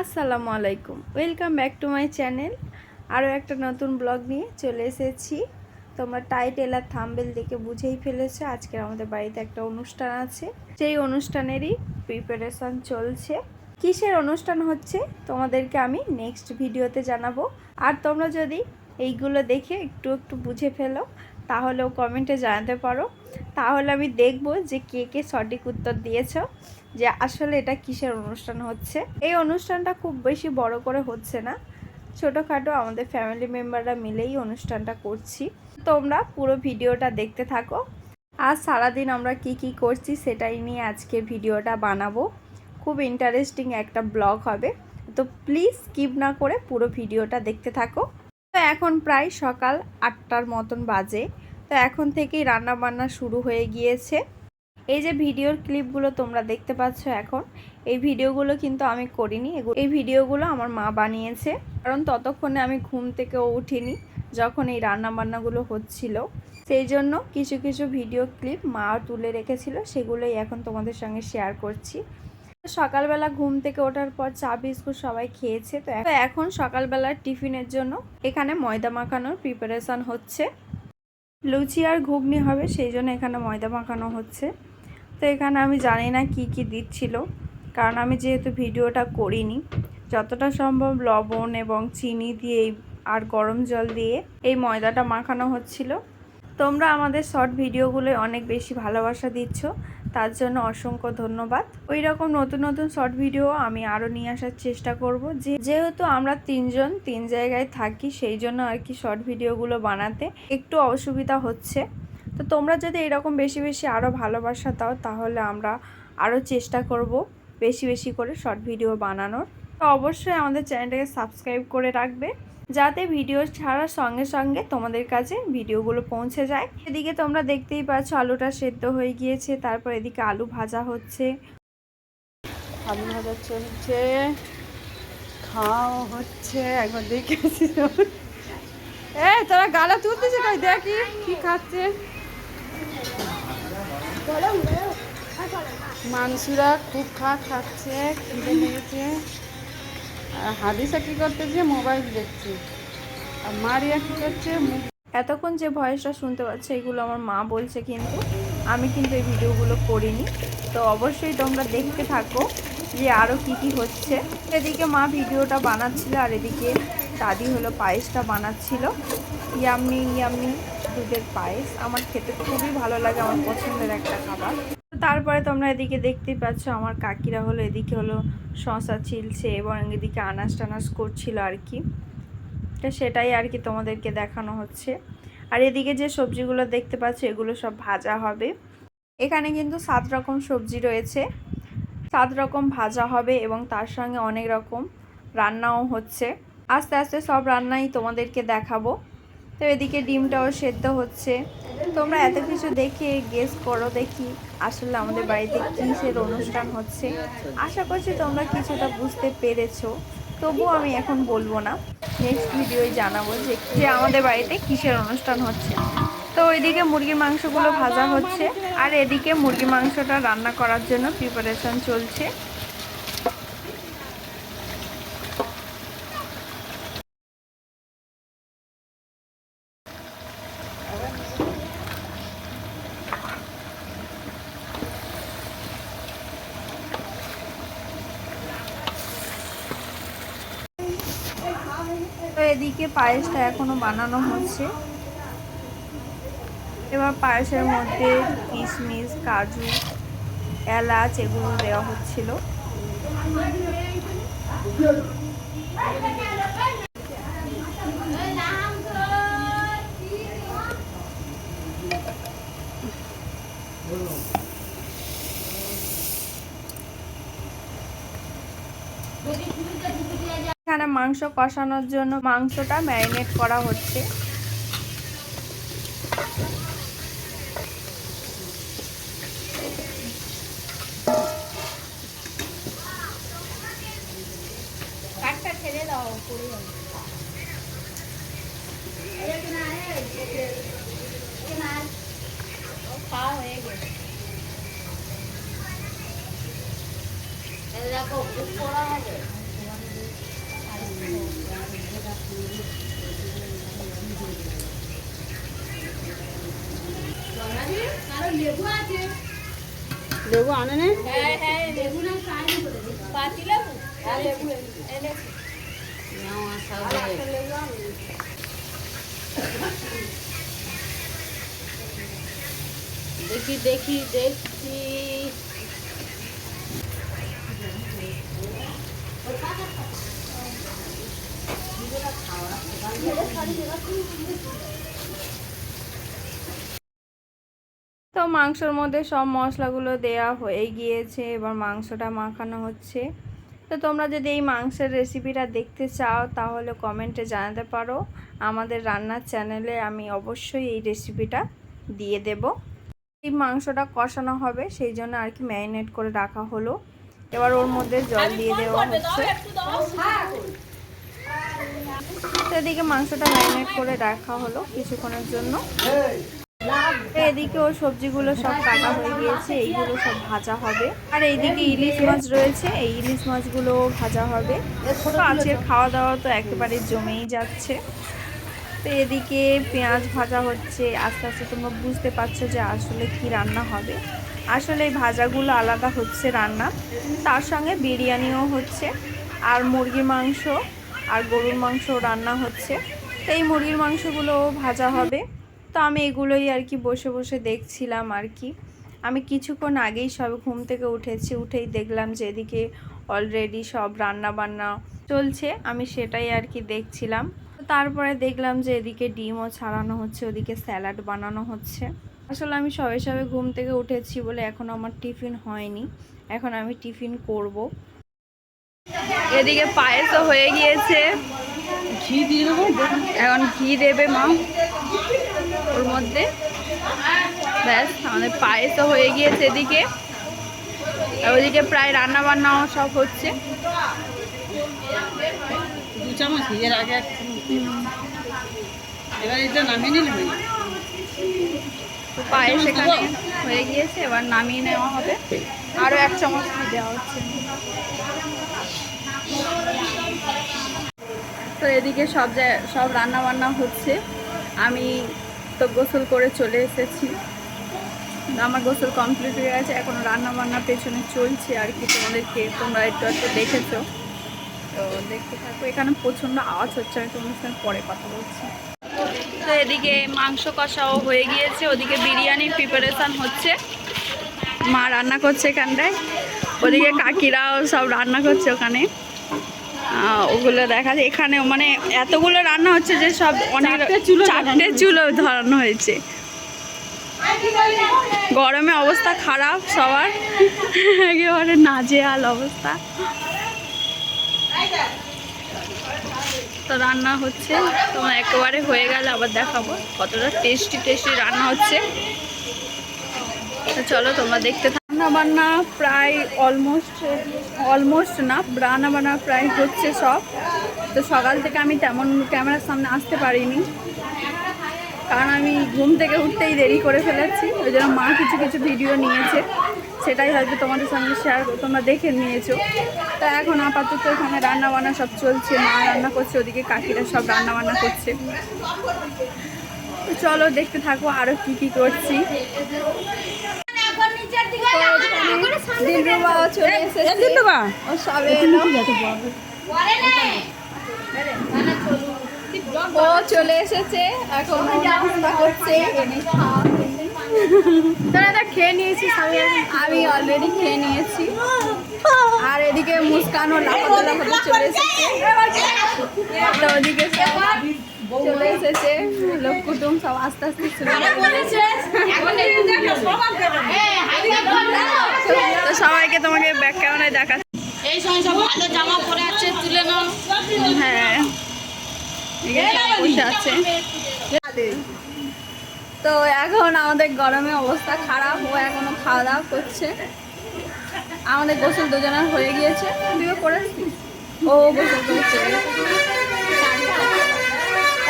আসসালামু আলাইকুম, welcome back to my channel. আরও একটা নতুন ব্লগ নিয়ে চলে এসেছি। তোমরা টাইটেল আর থাম্বনেল দেখে বুঝেই ফেলেছো আজকের আমাদের বাড়িতে একটা অনুষ্ঠান আছে। সেই অনুষ্ঠানেরই প্রিপারেশন চলছে। কিসের অনুষ্ঠান হচ্ছে তোমাদেরকে আমি নেক্সট ভিডিওতে জানাবো। আর তোমরা যদি এইগুলো দেখে একটু একটু বুঝে ফেলো তাহলেও কমেন্টে জানাতে পারো, তাহলে আমি দেখব যে কে কে সঠিক উত্তর দিয়েছো যে আসলে এটা কিসের অনুষ্ঠান হচ্ছে। এই অনুষ্ঠানটা খুব বেশি বড় করে হচ্ছে না, ছোটোখাটো আমাদের ফ্যামিলি মেম্বাররা মিলেই অনুষ্ঠানটা করছি। তোমরা পুরো ভিডিওটা দেখতে থাকো। আর সারাদিন আমরা কি কি করছি সেটাই নিয়ে আজকে ভিডিওটা বানাবো। খুব ইন্টারেস্টিং একটা ব্লগ হবে, তো প্লিজ স্কিপ না করে পুরো ভিডিওটা দেখতে থাকো। তো এখন প্রায় সকাল 8টার মতন বাজে। তো এখন থেকেই রান্না বান্না শুরু হয়ে গিয়েছে। এই যে ভিডিওর ক্লিপগুলো তোমরা দেখতে পাচ্ছ এখন, এই ভিডিওগুলো কিন্তু আমি করিনি, এই ভিডিওগুলো আমার মা বানিয়েছে। কারণ ততক্ষণে আমি ঘুম থেকেও উঠিনি যখন এই রান্না বান্নাগুলো হচ্ছিল। সেই জন্য কিছু কিছু ভিডিও ক্লিপ মা তুলে রেখেছিল, সেগুলোই এখন তোমাদের সঙ্গে শেয়ার করছি। সকালবেলা ঘুম থেকে ওঠার পর চা বিস্কুট সবাই খেয়েছে। তো এখন সকালবেলার টিফিনের জন্য এখানে ময়দা মাখানোর প্রিপারেশান হচ্ছে। লুচি আর ঘুগনি হবে, সেই জন্য এখানে ময়দা মাখানো হচ্ছে। তো এখানে আমি জানি না কি কি দিচ্ছিল, কারণ আমি যেহেতু ভিডিওটা করিনি। যতটা সম্ভব লবণ এবং চিনি দিয়ে আর গরম জল দিয়ে এই ময়দাটা মাখানো হচ্ছিল। তোমরা আমাদের শর্ট ভিডিওগুলোয় অনেক বেশি ভালোবাসা দিচ্ছ, তার জন্য অসংখ্য ধন্যবাদ। ওই রকম নতুন নতুন শর্ট ভিডিও আমি আরও নিয়ে আসার চেষ্টা করব। যেহেতু আমরা তিনজন তিন জায়গায় থাকি, সেই জন্য আর কি শর্ট ভিডিওগুলো বানাতে একটু অসুবিধা হচ্ছে। তো তোমরা যদি এরকম বেশি বেশি আরও ভালোবাসা দাও তাহলে আমরা আরও চেষ্টা করব বেশি বেশি করে শর্ট ভিডিও বানানোর। তো অবশ্যই আমাদের চ্যানেলটাকে সাবস্ক্রাইব করে রাখবে, যাতে ভিডিও ছাড়ার সঙ্গে সঙ্গে তোমাদের কাছে ভিডিওগুলো পৌঁছে যায়। এদিকে তোমরা দেখতেই পাচ্ছ আলুটা সেদ্ধ হয়ে গিয়েছে, তারপর এদিকে আলু ভাজা হচ্ছে, আলু ভাজা চলছে, খাওয়াও হচ্ছে। একবার দেখেছি তোরা গালা তুলতেছে, তাই দেখি কি খাচ্ছে। মানসুরা খুব খাচ্ছে, খিদে লেগেছে। আর হাদিসা কি করতেছে, মোবাইল দেখছে। আর মারিয়া কি করছে, এতক্ষণ যে ভয়েসটা শুনতে পাচ্ছে এগুলো আমার মা বলছে, কিন্তু আমি কিন্তু এই ভিডিওগুলো করিনি। তো অবশ্যই তোমরা দেখতে থাকো যে আরও কি কি হচ্ছে। এদিকে মা ভিডিওটা বানাচ্ছিল আর এদিকে দাদি হলো পায়েসটা বানাচ্ছিল। ইয়াম্মি ইয়াম্মি দুধের পায়েস আমার খেতে খুবই ভালো লাগে, আমার পছন্দের একটা খাবার। তারপরে তোমরা এদিকে দেখতেই পাচ্ছ আমার কাকিরা হলো এদিকে হলো শশা ছিলছে এবং এদিকে আনাজ টানাজ করছিল আর কি। তো সেটাই আর কি তোমাদেরকে দেখানো হচ্ছে। আর এদিকে যে সবজিগুলো দেখতে পাচ্ছ এগুলো সব ভাজা হবে। এখানে কিন্তু 7 রকম সবজি রয়েছে, 7 রকম ভাজা হবে এবং তার সঙ্গে অনেক রকম রান্নাও হচ্ছে। আস্তে আস্তে সব রান্নাই তোমাদেরকে দেখাবো। তো এদিকে ডিমটাও সেদ্ধ হচ্ছে। তোমরা এত কিছু দেখে গেস করো দেখি আসলে আমাদের বাড়িতে কিসের অনুষ্ঠান হচ্ছে। আশা করছি তোমরা কিছুটা বুঝতে পেরেছো, তবুও আমি এখন বলবো না, নেক্সট ভিডিওয় জানাবো যে আমাদের বাড়িতে কিসের অনুষ্ঠান হচ্ছে। তো ওইদিকে মুরগির মাংসগুলো ভাজা হচ্ছে আর এদিকে মুরগির মাংসটা রান্না করার জন্য প্রিপারেশন চলছে। তো এদিকে পায়েসটা এখনো বানানো হচ্ছে। এবার পায়েসের মধ্যে কিশমিশ, কাজু, এলাচ এগুলো দেওয়া হচ্ছিল। এখানে মাংস কষানোর জন্য মাংসটা ম্যারিনেট করা হচ্ছে। ছেড়ে দাও, পড়ে যাবে। খাওয়া হয়ে গেছে। দেখো পড়া হবে। লেবু আনে নে? দেখি দেখি দেখি। তো মাংসর মধ্যে সব মশলাগুলো দেয়া হয়ে গিয়েছে, এবার মাংসটা মাখানো হচ্ছে। তো তোমরা যদি এই মাংসের রেসিপিটা দেখতে চাও তাহলে কমেন্টে জানাতে পারো, আমাদের রান্নার চ্যানেলে আমি অবশ্যই এই রেসিপিটা দিয়ে দেব। এই মাংসটা কষানো হবে সেই জন্য আর কি ম্যারিনেট করে রাখা হলো। এবার ওর মধ্যে জল দিয়ে দেওয়া হচ্ছে। তো এদিকে মাংসটা ম্যারিনেট করে রাখা হলো কিছুক্ষণের জন্য। এদিকে ওর সবজিগুলো সব কাটা হয়ে গিয়েছে, এইগুলো সব ভাজা হবে। আর এইদিকে ইলিশ মাছ রয়েছে, এই ইলিশ মাছগুলো ভাজা হবে। তো আজকের খাওয়া দাওয়া তো একেবারে জমেই যাচ্ছে। তো এদিকে পেঁয়াজ ভাজা হচ্ছে। আস্তে আস্তে তোমরা বুঝতে পারছো যে আসলে কি রান্না হবে। আসলে এই ভাজাগুলো আলাদা হচ্ছে রান্না, তার সঙ্গে বিরিয়ানিও হচ্ছে, আর মুরগির মাংস আর গরুর মাংস রান্না হচ্ছে। তো এই মুরগির মাংসগুলো ভাজা হবে। তো আমি এগুলোই আর কি বসে বসে দেখছিলাম আর কি। আমি কিছুক্ষণ আগেই সব ঘুম থেকে উঠেছি, উঠেই দেখলাম যে এদিকে অলরেডি সব রান্না বান্না চলছে, আমি সেটাই আর কি দেখছিলাম। তারপরে দেখলাম যে এদিকে ডিমও ছাড়ানো হচ্ছে, ওদিকে স্যালাড বানানো হচ্ছে। আসলে আমি সবে সবে ঘুম থেকে উঠেছি বলে এখন আমার টিফিন হয়নি, এখন আমি টিফিন করব। এদিকে পায়েসও হয়ে গিয়েছে, ঘি দিয়ে দেবো। এখন ঘি দেবে মা ওর মধ্যে। ব্যাস আমাদের পায়েসও হয়ে গিয়েছে এদিকে। আর ওদিকে প্রায় রান্না বান্নাও সব হচ্ছে। 2 চামচ ঘিয়ের আগে এক চামচ। এবার এটা নামিয়ে নিলে হয়ে যাবে। তো পায়েস এখানে হয়ে গিয়েছে, এবার নামিয়ে নেওয়া হবে। আরও 1 চামচ ঘি দেওয়া হচ্ছে। তো এদিকে সব রান্না বান্না হচ্ছে। আমি তো গোসল করে চলে এসেছি, আমার গোসল কমপ্লিট হয়ে গেছে। এখন রান্না বান্না পেছনে চলছে আর কি, তোমরা একটু একটু দেখেছো। তো দেখতে থাকো, এখানে প্রচণ্ড আওয়াজ হচ্ছে, আমি তোমার সঙ্গে পরে কথা বলছি। তো এদিকে মাংস কষাও হয়ে গিয়েছে, ওদিকে বিরিয়ানির প্রিপারেশান হচ্ছে, মা রান্না করছে এখানটায়। ওদিকে কাকিরাও সব রান্না করছে ওখানে, ওগুলো দেখা যায়। এখানে মানে এতগুলো রান্না হচ্ছে যে সব অনেক 4টে চুলো ধরানো হয়েছে। গরমে অবস্থা খারাপ সবার, একেবারে নাজেহাল অবস্থা। তো রান্না হচ্ছে, তোমার একেবারে হয়ে গেলে আবার দেখাবো কতটা টেস্টি টেস্টি রান্না হচ্ছে। তো চলো তোমরা দেখতে থাকো। রান্না বান্না প্রায় অলমোস্ট না, রান্না বান্না প্রায় হচ্ছে সব। তো সকাল থেকে আমি তেমন ক্যামেরার সামনে আসতে পারিনি, কারণ আমি ঘুম থেকে উঠতেই দেরি করে ফেলেছি। ওই জন্য মা কিছু কিছু ভিডিও নিয়েছে, সেটাই হয়তো তোমাদের সঙ্গে শেয়ার, তোমরা দেখে নিয়েছো। তো এখন আপাতত এখানে রান্না বান্না সব চলছে, মা রান্না করছে, ওদিকে কাকিরা সব রান্না বান্না করছে। তো চলো দেখতে থাকো আরও কি কি করছি। দিলরুবাও চলে এসেছে, ও সবে এলো। ও চলে এসেছে, এখন নাস্তা করছে। তোরা খেয়ে নিয়েছিস? আমি অলরেডি খেয়ে নিয়েছি। আর এদিকে মুস্কানও লাফাতে লাফাতে চলে এসেছে। তো ওদিকে চলে এসেছে লোক কুটুম সব আস্তে আস্তে চলে এসেছে। তো সবাইকে তোমাকে ব্যাক ক্যামেরায় দেখাচ্ছি। এই সময় সব ভালো জামা পরে আছে, তুলে নাও। হ্যাঁ, বসে আছে। তো এখন আমাদের গরমে অবস্থা খারাপ, ও এখনো খাওয়া দাওয়া করছে। আমাদের গোসল দুজনের হয়ে গিয়েছে, তুইও করেছিস? ও গোসল করেছে।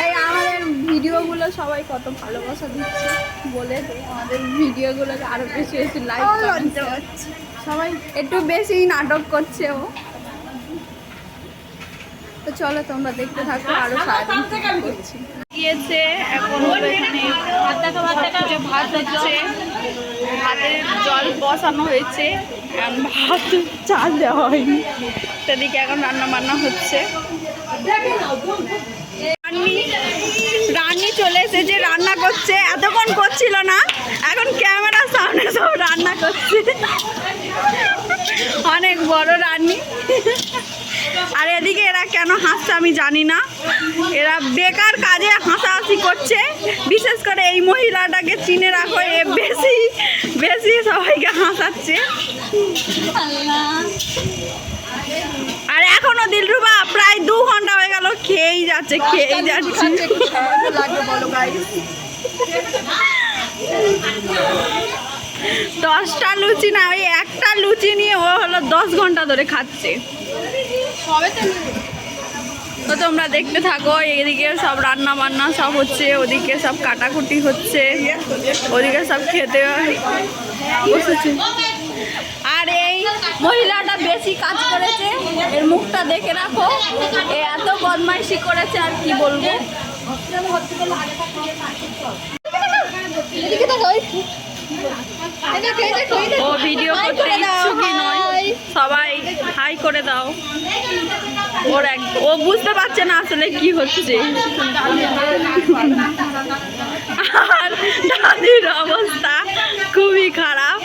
এই আমাদের ভিডিওগুলো সবাই কত ভালোবাসা দিচ্ছে, বলে দে আমাদের ভিডিওগুলোকে আরো বেশি বেশি লাইক করতে হচ্ছে। সবাই একটু বেশি নাটক করছে ও। তো চলো তোমরা দেখতে থাকো আরো সারাদিন করছি। গিয়েছে এখন এখানে ভাত হচ্ছে, ভাতের জল বসানো হয়েছে, এখন ভাত চাল দেওয়া হয়নি, সেদিকে এখন রান্না বান্না হচ্ছে। রান্নি চলে এসেছে, রান্না করছে, এতক্ষণ করছিল না, এখন ক্যামেরার সামনে সব রান্না করছে। অনেক বড় রান্নি। আর এদিকে এরা কেন হাসছে আমি জানি না, এরা বেকার কাজে হাসাহাসি করছে। বিশেষ করে এই মহিলাটাকে চিনে রাখো, এ বেশি বেশি সবাইকে হাসাচ্ছে। আর এখনো দিলরুবা প্রায় 2 ঘন্টা হয়ে গেল খেয়েই যাচ্ছে। 10টা লুচি না, ওই একটা লুচি নিয়ে ও হলো 10 ঘন্টা ধরে খাচ্ছে। তো তোমরা দেখতে থাকো, এদিকে সব রান্না বান্না সব হচ্ছে, ওদিকে সব কাটাকুটি হচ্ছে, ওদিকে সব খেতে বসেছে। আর এই মহিলাটা বেশি কাজ করেছে, এর মুখটা দেখে রাখো, এ এত বদমাইশি করেছে আর কি বলবো। ও ভিডিও করতে ইচ্ছুকই নয়, সবাই হাই করে দাও। ও বুঝতে পারছে না আসলে কি হচ্ছে। আর দাদির অবস্থা খুবই খারাপ,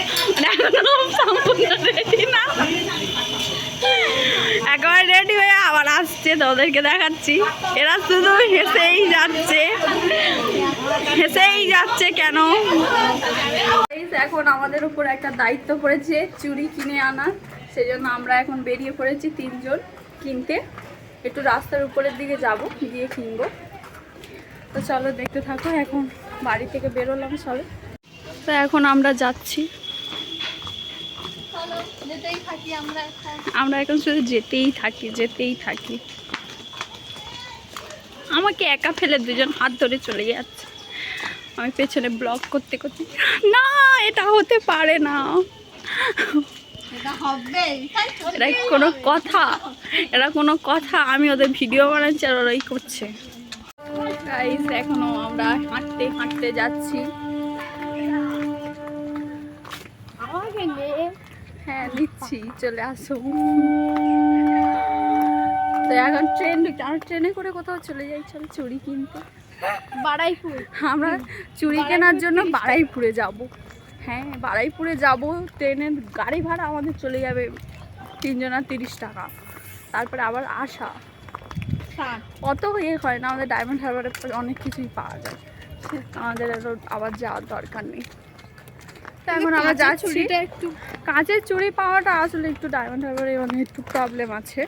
এখনো সম্পূর্ণ রেডি না, একেবারে রেডি হয়ে আবার আসছে। তোদেরকে দেখাচ্ছি, এরা শুধু হেসেই যাচ্ছে কেন। এখন আমাদের উপর একটা দায়িত্ব পড়েছে চুড়ি কিনে আনার, সেই জন্য আমরা এখন বেরিয়ে পড়েছি 3 জন কিনতে। একটু রাস্তার উপরের দিকে যাব, গিয়ে কিনবো। তো চলো দেখতে থাকো। এখন বাড়ি থেকে বেরোলাম সবে, তো এখন আমরা যাচ্ছি। আমরা এখন শুধু যেতেই থাকি। আমাকে একা ফেলে 2জন হাত ধরে চলে যাচ্ছে, আমি পেছনে ব্লগ করতে না, এটা হতে পারে না। এটা কোনো কথা? আমি ওদের ভিডিও বানাচ্ছি আর ওরাই করছে। এখনো আমরা হাঁটতে যাচ্ছি। হ্যাঁ নিচ্ছি, চলে আসো। তো এখন ট্রেনে করে কোথাও চলে যাই, চলো চুড়ি কিনতে। বারুইপুর, আমরা চুড়ি কেনার জন্য বারুইপুরে যাব। হ্যাঁ বারুইপুরে যাব, ট্রেনের গাড়ি ভাড়া আমাদের চলে যাবে 3 জনের 30 টাকা, তারপরে আবার আসা। অত হয় না, আমাদের ডায়মন্ড হারবারে অনেক কিছুই পাওয়া যায়, আমাদের আবার যাওয়ার দরকার নেই। তো এখন আমরা যাচ্ছি। একটু কাঁচের চুড়ি পাওয়াটা আসলে একটু ডায়মন্ড হারবারে মানে একটু প্রবলেম আছে,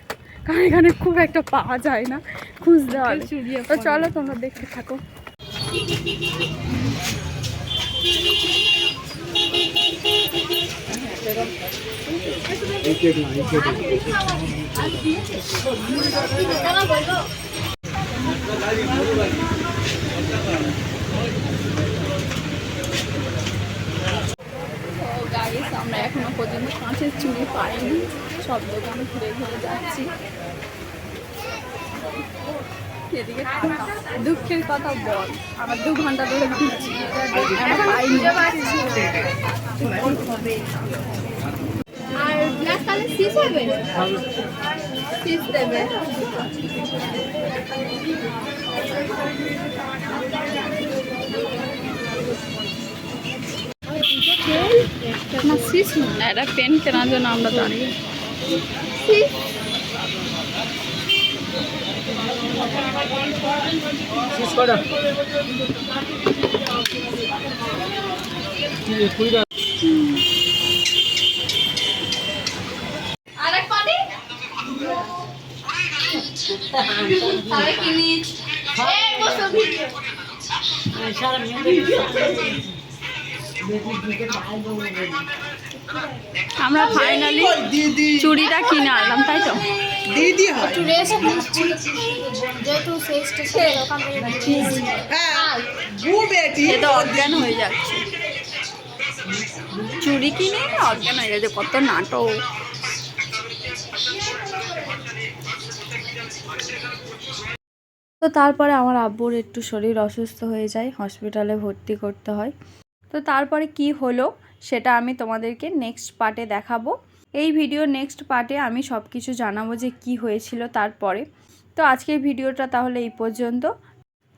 কারণ এখানে খুব একটা পাওয়া যায় না, খুঁজতে হবে। তো চলো তোমরা দেখতে থাকো। আমরা এখনো পর্যন্ত কাঁচের চুড়ি পাইনি, সব দোকানে ঘুরে যাচ্ছি। এদিকে দুঃখের কথা বল, আবার 2 ঘন্টা ধরে ঘুরছি, আর ব্ল্যাক কালার সিস হবে, সিস দেবে। না সিস না, এটা পেন কেনার জন্য আমরা দাঁড়িয়ে। আমরা ফাইনালি চুড়িটা কিনে আনলাম, তাই তো দিদি তো অজ্ঞান হয়ে যাচ্ছে, চুড়ি কিনে অজ্ঞান হয়ে যাচ্ছে, কত নাটক। তো তারপরে আমার আব্বুর একটু শরীর অসুস্থ হয়ে যায়, হসপিটালে ভর্তি করতে হয়। তো তারপরে কি হলো সেটা আমি তোমাদেরকে নেক্সট পার্টে দেখাবো। এই ভিডিও নেক্সট পার্টে আমি সব কিছু জানাবো যে কি হয়েছিল তারপরে। তো আজকের ভিডিওটা তাহলে এই পর্যন্ত।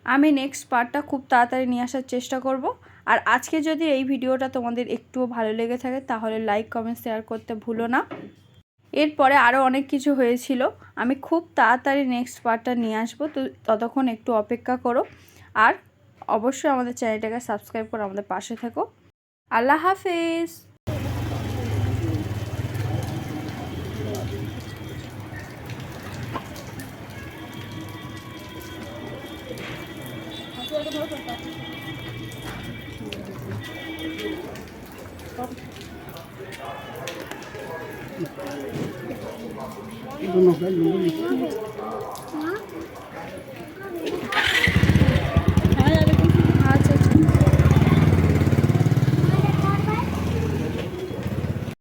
আমি নেক্সট পার্টটা খুব তাড়াতাড়ি নিয়ে আসার চেষ্টা করব। আর আজকে যদি এই ভিডিওটা তোমাদের একটুও ভালো লেগে থাকে তাহলে লাইক কমেন্ট শেয়ার করতে ভুলো না। এরপরে আরও অনেক কিছু হয়েছিল, আমি খুব তাড়াতাড়ি নেক্সট পার্টটা নিয়ে আসবো। তো ততক্ষণ একটু অপেক্ষা করো আর অবশ্যই আমাদের চ্যানেলটাকে সাবস্ক্রাইব করে আমাদের পাশে থেকো। আল্লাহ হাফেজ। Itu